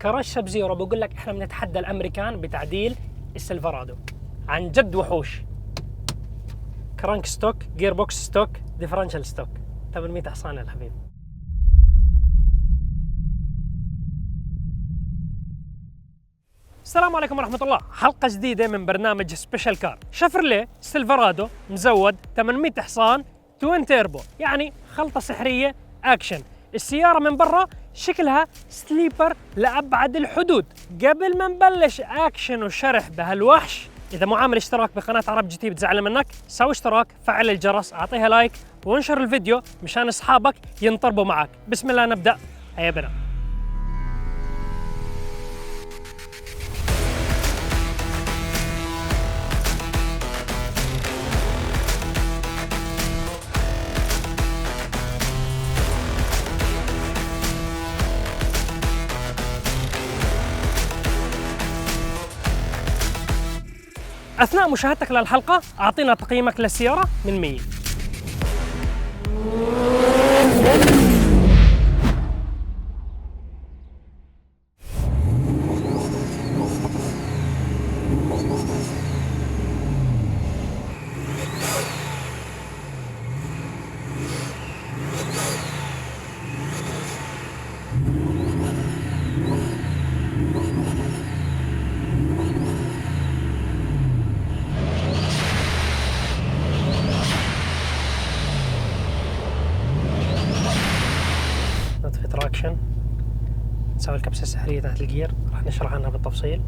كراش سب زيرو بقول لك احنا بنتحدى الامريكان بتعديل السيلفرادو. عن جد وحوش. كرانك ستوك، جير بوكس ستوك، ديفرنشال ستوك، 800 حصان يا الحبيب. السلام عليكم ورحمة الله. حلقة جديدة من برنامج سبيشال كار. شفرليه سيلفرادو مزود 800 حصان توين تيربو، يعني خلطة سحرية اكشن. السيارة من برا شكلها سليبر لأبعد الحدود. قبل ما نبلش اكشن وشرح بهالوحش، إذا مو عامل اشتراك بقناة عرب جي تي بتزعل منك، سوي اشتراك، فعل الجرس، أعطيها لايك وانشر الفيديو مشان أصحابك ينطربوا معك. بسم الله نبدأ. هيا بنا. أثناء مشاهدتك للحلقة أعطينا تقييمك للسيارة من 100. نطفي تراكشن، نسوي الكبسة السحرية تحت الجير، راح نشرح عنها بالتفصيل.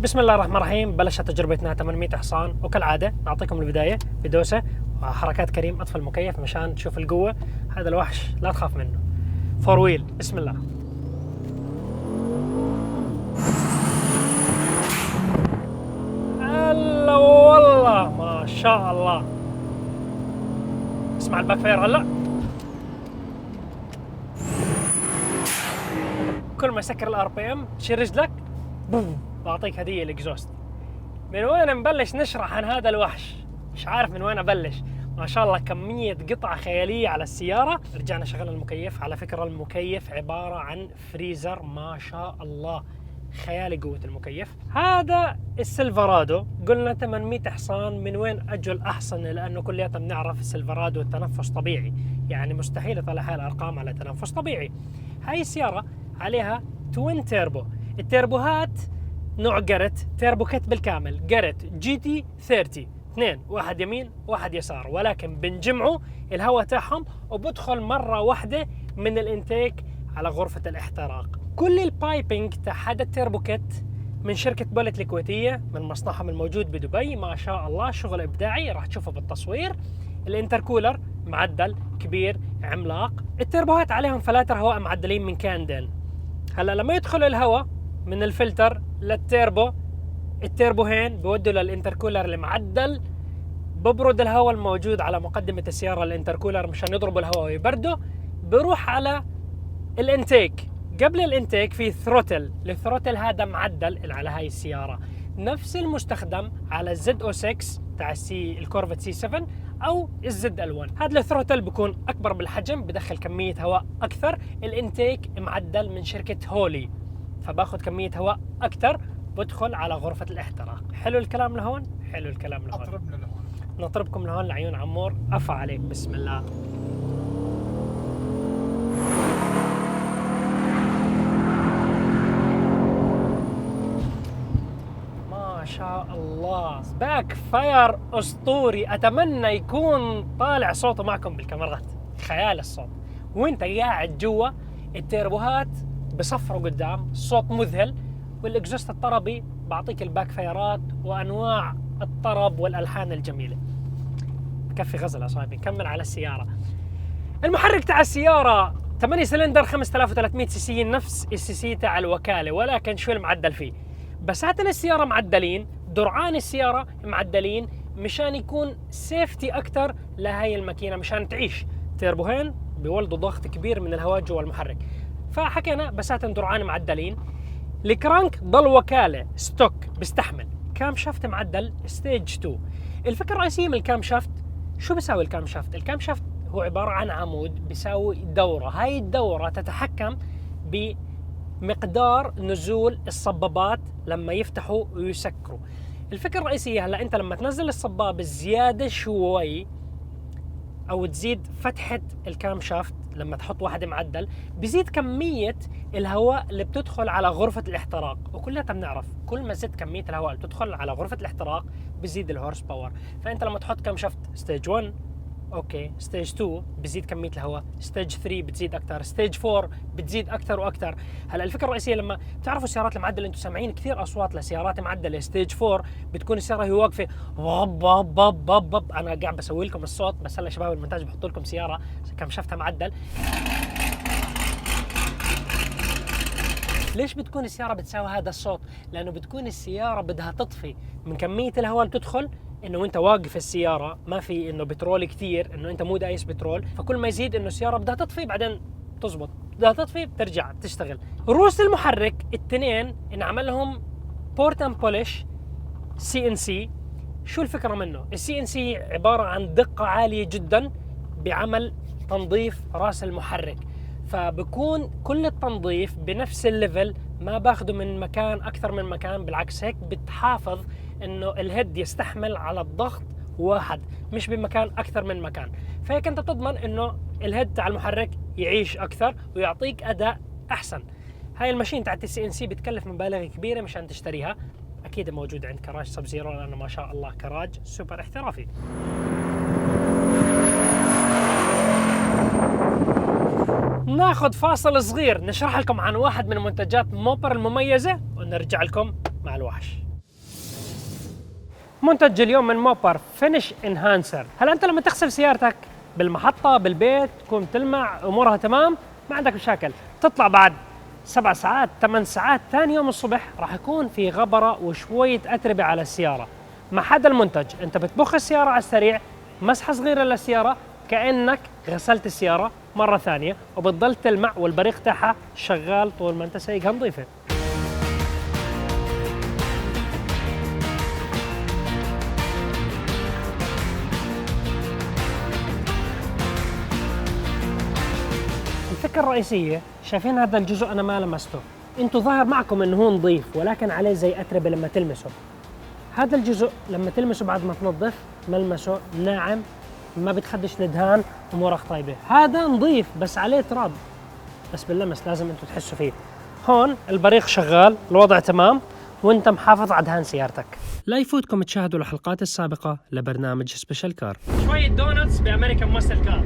بسم الله الرحمن الرحيم. بلشت تجربتنا 800 حصان، وكالعادة نعطيكم البداية بدوسة وحركات كريم. اطفي المكيف مشان تشوف القوة. هذا الوحش لا تخاف منه. فور ويل. بسم الله. هلا والله ما شاء الله. اسمع الباك فاير هلا. كل ما يسكر الار بي ام تشيل رجلك بوم، بعطيك هديه الاكزوست. من وين نبلش نشرح عن هذا الوحش؟ مش عارف من وين ابلش. ما شاء الله كميه قطع خياليه على السياره. رجعنا شغلنا المكيف. على فكره المكيف عباره عن فريزر، ما شاء الله خيالي قوه المكيف. هذا السيلفرادو قلنا 800 حصان. من وين اجوا الاحصنه؟ لانه كلياتنا بنعرف السيلفرادو التنفس طبيعي، يعني مستحيل يطلع هاي الارقام على تنفس طبيعي. هاي السياره عليها توين تيربو. التيربوهات نوع جاريت تيربو كت بالكامل، جاريت جي تي 30، اثنين، واحد يمين واحد يسار، ولكن بنجمعوا الهواء تاعهم وبدخل مرة واحدة من الانتيك على غرفة الاحتراق. كل البايبنج تاع هذا التيربو كت من شركة بولت الكويتية، من مصنعهم الموجود بدبي. ما شاء الله شغل إبداعي، راح تشوفه بالتصوير. الانتركولر معدل كبير عملاق. التيربوهات عليهم فلاتر هواء معدلين من كاندن. هلا لما يدخل الهواء من الفلتر للتيربو، التيربوهين بودوا للانتركولر المعدل، ببرد الهواء الموجود على مقدمة السيارة الانتركولر مشان يضرب الهواء ويبرده. بروح على الانتيك. قبل الانتيك في ثروتل. الثروتل هذا معدل على هاي السيارة، نفس المستخدم على الزد او 6 تاع الكورفت سي 7 او الزد ال1. هذا الثروتل بيكون اكبر بالحجم، بدخل كميه هواء اكثر. الانتيك معدل من شركه هولي، فباخذ كميه هواء اكثر، بدخل على غرفه الاحتراق. حلو الكلام لهون. حلو الكلام لهون. اطربنا لهون. نطربكم لهون لعيون عمور. افا عليك. بسم الله. ما شاء الله باك فاير اسطوري. اتمنى يكون طالع صوته معكم بالكاميرات. خيال الصوت وانت قاعد جوا. التيربوهات بصفروا قدام، صوت مذهل. والاكزوست الطربي بعطيك الباك فايرات وانواع الطرب والالحان الجميله. بكفي غزل يا صاحبي. نكمل على السياره. المحرك تاع السياره 8 سلندر 5300 سي سي، نفس السي سي تاع الوكاله، ولكن شو المعدل فيه؟ بساتين السيارة معدلين، درعان السيارة معدلين مشان يكون سيفتي أكتر لهاي الماكينة، مشان تعيش. تيربوهين بيولدوا ضغط كبير من الهواء جوا المحرك. فحكينا بساتين درعان معدلين. الكرانك ضل وكالة ستوك بيستحمل. كام شافت معدل ستيج 2. الفكرة الرئيسية من الكام شافت، شو بيساوي الكام شافت؟ الكام شافت هو عبارة عن عمود بيساوي دورة. هاي الدورة تتحكم ب مقدار نزول الصبابات لما يفتحوا ويسكروا. الفكرة الرئيسية هلا انت لما تنزل الصباب زيادة شوي او تزيد فتحة الكام شافت، لما تحط واحد معدل بزيد كمية الهواء اللي بتدخل على غرفة الاحتراق، وكلنا بنعرف كل ما زدت كمية الهواء اللي بتدخل على غرفة الاحتراق بزيد الهورس باور. فانت لما تحط كم شافت ستيج 1 اوكي، ستيج 2 بزيد كميه الهواء، ستيج 3 بتزيد اكثر، ستيج 4 بتزيد اكثر واكثر. هلا الفكره الرئيسيه لما بتعرفوا السيارات المعدله، انتم سامعين كثير اصوات لسيارات معدله ستيج 4 بتكون السياره هي واقفه بب بب بب بب بب. انا قاعد بسوي لكم الصوت بس هلا شباب المونتاج بحط لكم سياره كم شفتها معدل. ليش بتكون السياره بتساوي هذا الصوت؟ لانه بتكون السياره بدها تطفي من كميه الهواء اللي بتدخل، انه انت واقف السياره ما في انه بترول كثير، انه انت مو دايس بترول، فكل ما يزيد انه السياره بدها تطفي بعدين تزبط، بدها تطفي بترجع تشتغل. رؤوس المحرك التنين انعمل لهم بورت اند بولش سي ان سي. شو الفكره منه؟ السي ان سي عباره عن دقه عاليه جدا بعمل تنظيف راس المحرك، فبكون كل التنظيف بنفس الليفل، ما باخده من مكان اكثر من مكان، بالعكس هيك بتحافظ انه الهيد يستحمل على الضغط واحد مش بمكان اكثر من مكان. فهيك انت بتضمن انه الهيد تاع المحرك يعيش اكثر ويعطيك اداء احسن. هاي الماشين تاعت السي ان سي بتكلف مبالغ كبيره مشان تشتريها، اكيد موجوده عند كراج سب زيرو لانه ما شاء الله كراج سوبر احترافي. ناخذ فاصل صغير نشرح لكم عن واحد من منتجات موبر المميزه ونرجع لكم مع الوحش. منتج اليوم من موبر فينش انهانسر. هلا انت لما تغسل سيارتك بالمحطه بالبيت تكون تلمع امورها تمام ما عندك مشاكل، تطلع بعد 7 ساعات 8 ساعات ثاني يوم الصبح راح يكون في غبره وشويه اتربه على السياره. مع هذا المنتج انت بتبخ السياره على السريع، مسحه صغيره للسياره كانك غسلت السياره مره ثانيه، وبتضل تلمع والبريق تاعها شغال طول ما انت سايقها نظيفه. الفكرة الرئيسية شايفين هذا الجزء أنا ما لمسته، أنتوا ظاهر معكم إنه هو نظيف ولكن عليه زي أتربة لما تلمسه. هذا الجزء لما تلمسه بعد ما تنظف ملمسه ناعم، ما بتخدش ندهان، أمورك طيبة. هذا نظيف بس عليه تراب، بس باللمس لازم أنتوا تحسوا فيه. هون البريق شغال، الوضع تمام، وأنت محافظ على دهان سيارتك. لا يفوتكم تشاهدوا الحلقات السابقة لبرنامج سبيشال كار. شوية دونتس بأمريكان ماسل كار.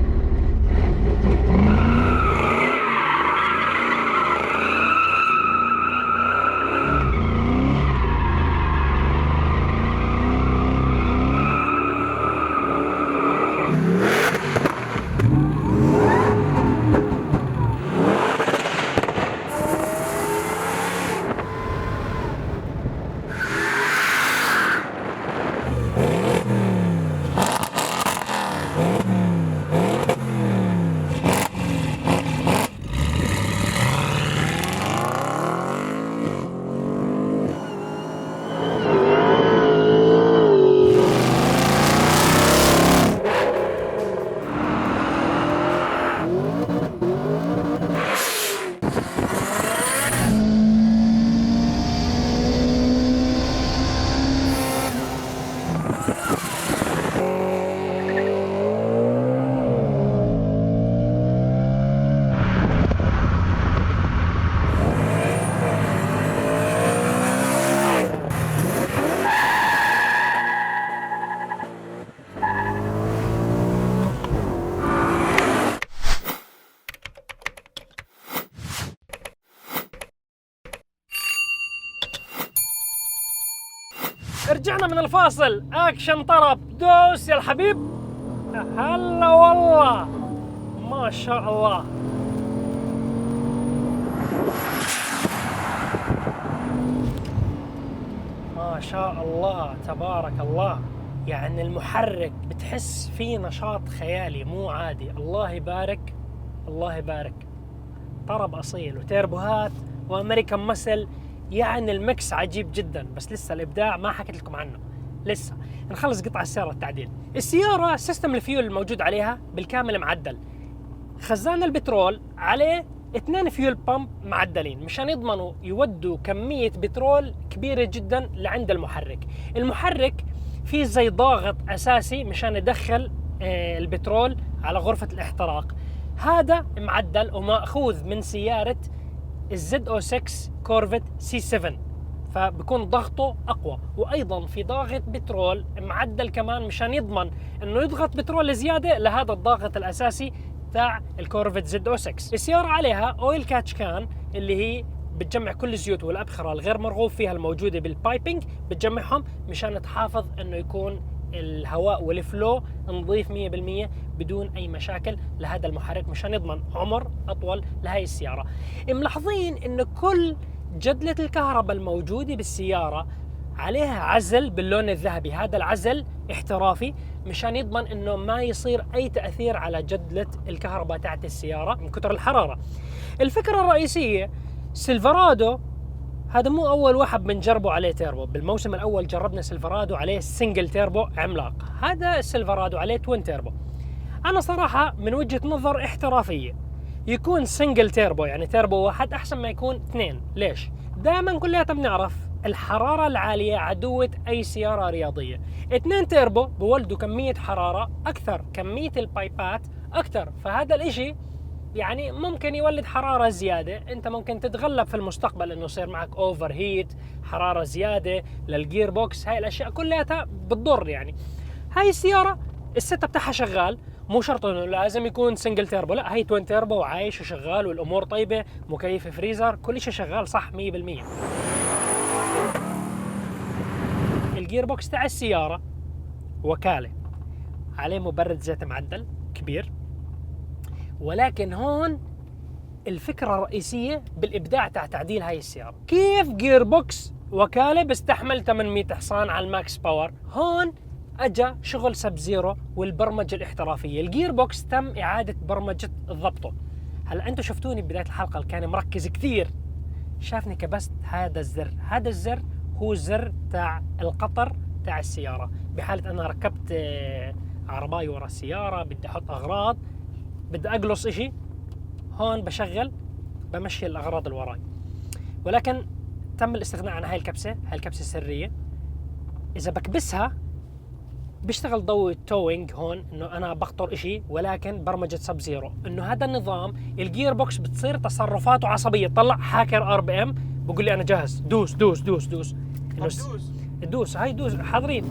رجعنا من الفاصل، اكشن طرب، دوس يا الحبيب. هلا والله ما شاء الله. ما شاء الله تبارك الله. يعني المحرك بتحس فيه نشاط خيالي مو عادي. الله يبارك الله يبارك. طرب اصيل وتيربوهات وامريكان مسل، يعني المكس عجيب جدا. بس لسه الابداع ما حكيت لكم عنه، لسه نخلص قطع السياره التعديل. السياره سيستم الفيول الموجود عليها بالكامل معدل، خزان البترول عليه 2 فيول بامب معدلين مشان يضمنوا يودوا كمية بترول كبيرة جدا لعند المحرك. المحرك فيه زي ضاغط أساسي مشان يدخل البترول على غرفة الاحتراق. هذا معدل ومأخوذ من سيارة الزد او 6 كورفت سي 7، فبكون ضغطه اقوى. وايضا في ضاغط بترول معدل كمان مشان يضمن انه يضغط بترول زياده لهذا الضاغط الاساسي تاع الكورفت زد او 6. السياره عليها اويل كاتش كان اللي هي بتجمع كل الزيوت والابخره الغير مرغوب فيها الموجوده بالبايبنج، بتجمعهم مشان تحافظ انه يكون الهواء والفلو نظيف 100% بدون اي مشاكل لهذا المحرك، مشان يضمن عمر اطول لهي السياره. ملاحظين انه كل جدلة الكهرباء الموجودة بالسيارة عليها عزل باللون الذهبي. هذا العزل احترافي مشان يضمن انه ما يصير اي تأثير على جدلة الكهرباء تاعت السيارة من كتر الحرارة. الفكرة الرئيسية، سيلفرادو هذا مو اول واحد بنجربه عليه تيربو. بالموسم الاول جربنا سيلفرادو عليه سنجل تيربو عملاق، هذا السيلفرادو عليه توين تيربو. انا صراحة من وجهة نظر احترافية يكون سنجل تيربو، يعني تيربو واحد احسن ما يكون 2. ليش؟ دائما كلياتنا بنعرف الحرارة العالية عدوة اي سيارة رياضية. 2 تيربو بولدوا كمية حرارة اكثر، كمية البايبات اكثر، فهذا الاشي يعني ممكن يولد حرارة زيادة. انت ممكن تتغلب في المستقبل انه يصير معك اوفر هيت، حرارة زيادة للجير بوكس. هاي الاشياء كلها بتضر. يعني هاي السيارة السيت اب تاعها شغال، مو شرط انه لازم يكون سنجل تيربو، لا هي توين تيربو وعايش وشغال والامور طيبة، مكيف فريزر كل شيء شغال صح 100%. الجير بوكس تاع السيارة وكالة، عليه مبرد زيت معدل كبير، ولكن هون الفكرة الرئيسية بالإبداع تاع تعديل هاي السيارة. كيف جير بوكس وكالة بيستحمل 800 حصان على الماكس باور؟ هون أجا شغل سب زيرو والبرمجة الاحترافية. الجير بوكس تم إعادة برمجة ضبطه. هلا أنتوا شفتوني بداية الحلقة اللي كان مركز كثير، شافني كبست هذا الزر. هذا الزر هو الزر تاع القطر تاع السيارة. بحالة أنا ركبت عرباي ورا السيارة، بدي أحط أغراض، بدي أقلص إشي، هون بشغل بمشي الأغراض اللي وراي. ولكن تم الاستغناء عن هاي الكبسة. هاي الكبسة سرية، إذا بكبسها بيشتغل ضوء التوينج هون انه انا بخطر اشي، ولكن برمجة سب زيرو انه هذا النظام الجير بوكس بتصير تصرفاته عصبية. طلع هاكر RPM بقول لي انا جاهز، دوس دوس دوس دوس دوس هاي دوس حاضرين.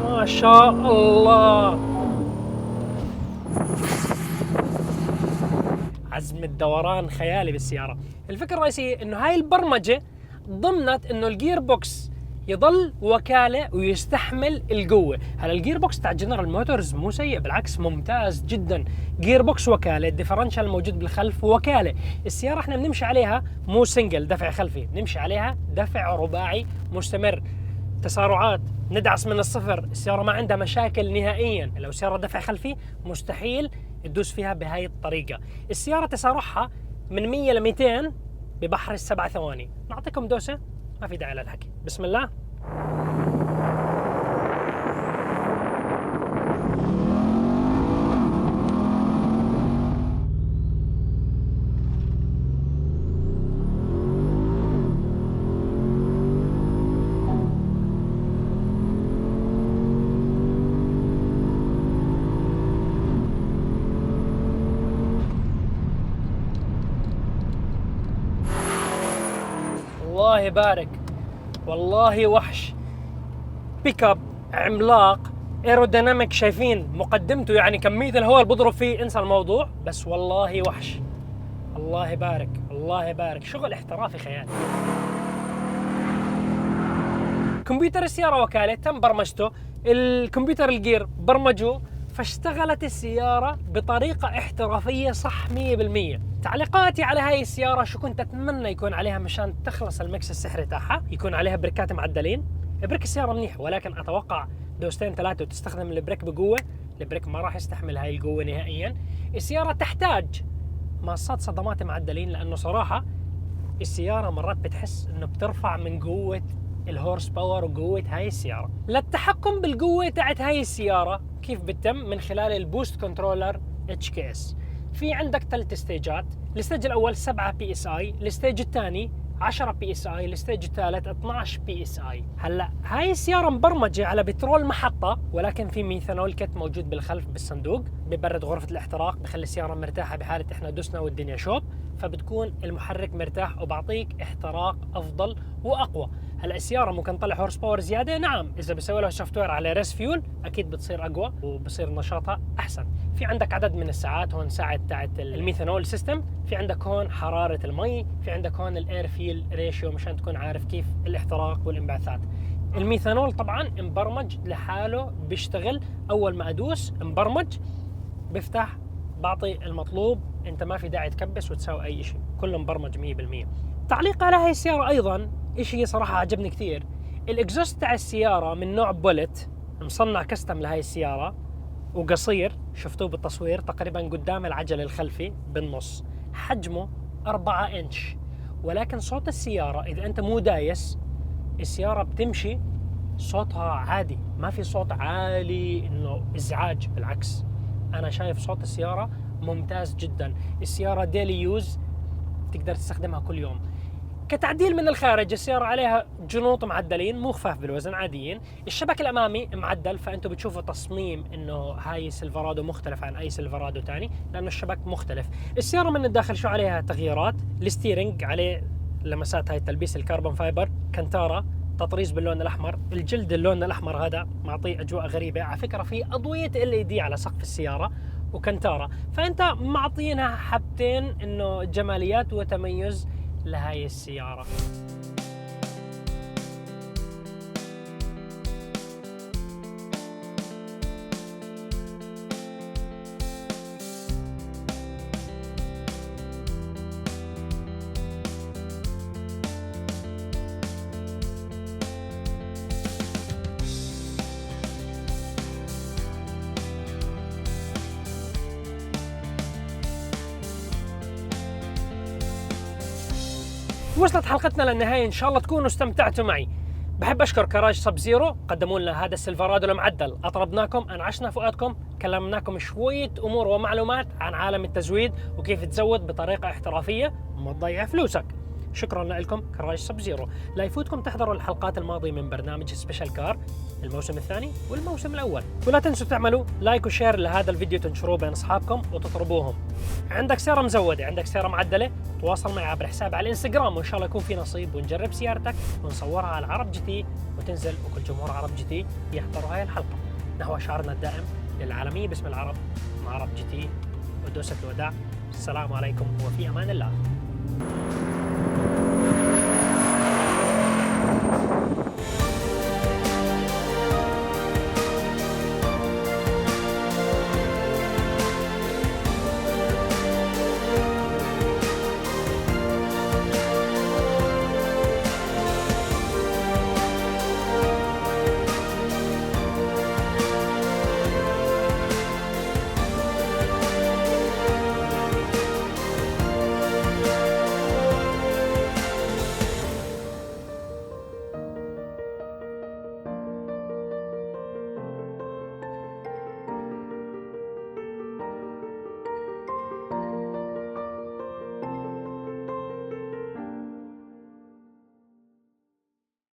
ما شاء الله، عزم الدوران خيالي بالسيارة. الفكرة الرئيسية انه هاي البرمجة ضمنت انه الجير بوكس يضل وكالة ويستحمل القوة. هلا الجير بوكس تاع جنرال موتورز مو سيء، بالعكس ممتاز جدا. جير بوكس وكالة، الديفرنشال الموجود بالخلف وكالة. السيارة احنا بنمشي عليها مو سنجل دفع خلفي، بنمشي عليها دفع رباعي مستمر. تسارعات ندعس من الصفر، السيارة ما عندها مشاكل نهائيا. لو سيارة دفع خلفي مستحيل تدوس فيها بهاي الطريقة. السيارة تسارعها من 100 ل 200 ببحر ال7 ثواني. نعطيكم دوسة، ما في داعي للحكي، بسم الله. الله يبارك، والله وحش. بيك اب عملاق ايروديناميك، شايفين مقدمته يعني كمية الهواء اللي بضرب فيه انسى الموضوع، بس والله وحش. الله يبارك الله يبارك، شغل احترافي خيالي. كمبيوتر السيارة وكالة تم برمجته، الكمبيوتر الجير برمجوه، فاشتغلت السيارة بطريقة احترافية صح 100%. تعليقاتي على هاي السيارة، شو كنت أتمنى يكون عليها مشان تخلص المكس السحري تاعها، يكون عليها بريكات معدلين. بريك السيارة منيح، ولكن أتوقع دوستين ثلاثة وتستخدم البريك بقوة، البريك ما راح يستحمل هاي القوة نهائيا. السيارة تحتاج مصات صدمات معدلين، لأنه صراحة السيارة مرات بتحس إنه بترفع من قوة الهورس باور وقوة هاي السيارة. للتحكم بالقوة تاعت هاي السيارة كيف بتتم؟ من خلال البوست كنترولر HKS. في عندك 3 ستيجات. الستيج الأول 7 PSI، الستيج الثاني 10 PSI، الستيج الثالث 12 PSI. هلا هاي السيارة مبرمجة على بترول محطة، ولكن في ميثانول كت موجود بالخلف بالصندوق، ببرد غرفة الاحتراق، بخلي السيارة مرتاحة بحالة احنا دسنا والدنيا شوب، فبتكون المحرك مرتاح وبعطيك احتراق افضل واقوى. هلا السياره ممكن تطلع هورس باور زياده، نعم، اذا بسوي لها سوفت وير على ريس فيول اكيد بتصير اقوى وبصير نشاطها احسن. في عندك عدد من الساعات، هون ساعه تاعت الميثانول سيستم، في عندك هون حراره المي، في عندك هون الاير فيل ريشيو مشان تكون عارف كيف الاحتراق والانبعاثات. الميثانول طبعا مبرمج لحاله، بيشتغل اول ما ادوس مبرمج بيفتح، بعطي المطلوب، انت ما في داعي تكبس وتساوي اي شيء، كله مبرمج 100%. تعليق على هاي السيارة ايضا اشي صراحة عجبني كثير، الاكزوست تاع السيارة من نوع بولت، مصنع كستم لهاي السيارة وقصير، شفتوه بالتصوير تقريبا قدام العجل الخلفي بالنص، حجمه 4 انش، ولكن صوت السيارة اذا انت مو دايس السيارة بتمشي صوتها عادي، ما في صوت عالي انه ازعاج، بالعكس انا شايف صوت السيارة ممتاز جدا. السيارة ديلي يوز تقدر تستخدمها كل يوم. كتعديل من الخارج، السيارة عليها جنوط معدلين مو خفاف بالوزن عاديين، الشبك الامامي معدل، فانتم بتشوفوا تصميم انه هاي سيلفرادو مختلف عن اي سيلفرادو تاني لانه الشبك مختلف. السيارة من الداخل شو عليها تغييرات، الستيرنج عليه لمسات هاي التلبيس الكربون فايبر، كنتارة تطريز باللون الاحمر، الجلد اللون الاحمر هذا معطيه اجواء غريبه، على فكره في اضويه LED على سقف السياره وكنتارة، فانت معطينها حبتين انه جماليات وتميز لهاي السياره. وصلت حلقتنا للنهاية، إن شاء الله تكونوا استمتعتوا معي. بحب أشكر كراج سب زيرو، قدموا لنا هذا السيلفرادو المعدل، أطربناكم، أنعشنا فؤادكم، كلمناكم شوية أمور ومعلومات عن عالم التزويد وكيف تزود بطريقة احترافية وما تضيع فلوسك. شكرا لكم كراج سب زيرو. لا يفوتكم تحضروا الحلقات الماضية من برنامج سبيشال كار، الموسم الثاني والموسم الأول، ولا تنسوا تعملوا لايك وشير لهذا الفيديو، تنشروه بين أصحابكم وتطربوهم. عندك سيارة مزودة، عندك سيارة معدلة، تواصل معي عبر حسابي على الانستغرام، وإن شاء الله يكون في نصيب ونجرب سيارتك ونصورها على عرب جي تي وتنزل، وكل جمهور عرب جي تي يحضروا هاي الحلقة نحو شعارنا الدائم للعالمية باسم العرب مع عرب جي تي. ودوسة الوداع، السلام عليكم وفي أمان الله.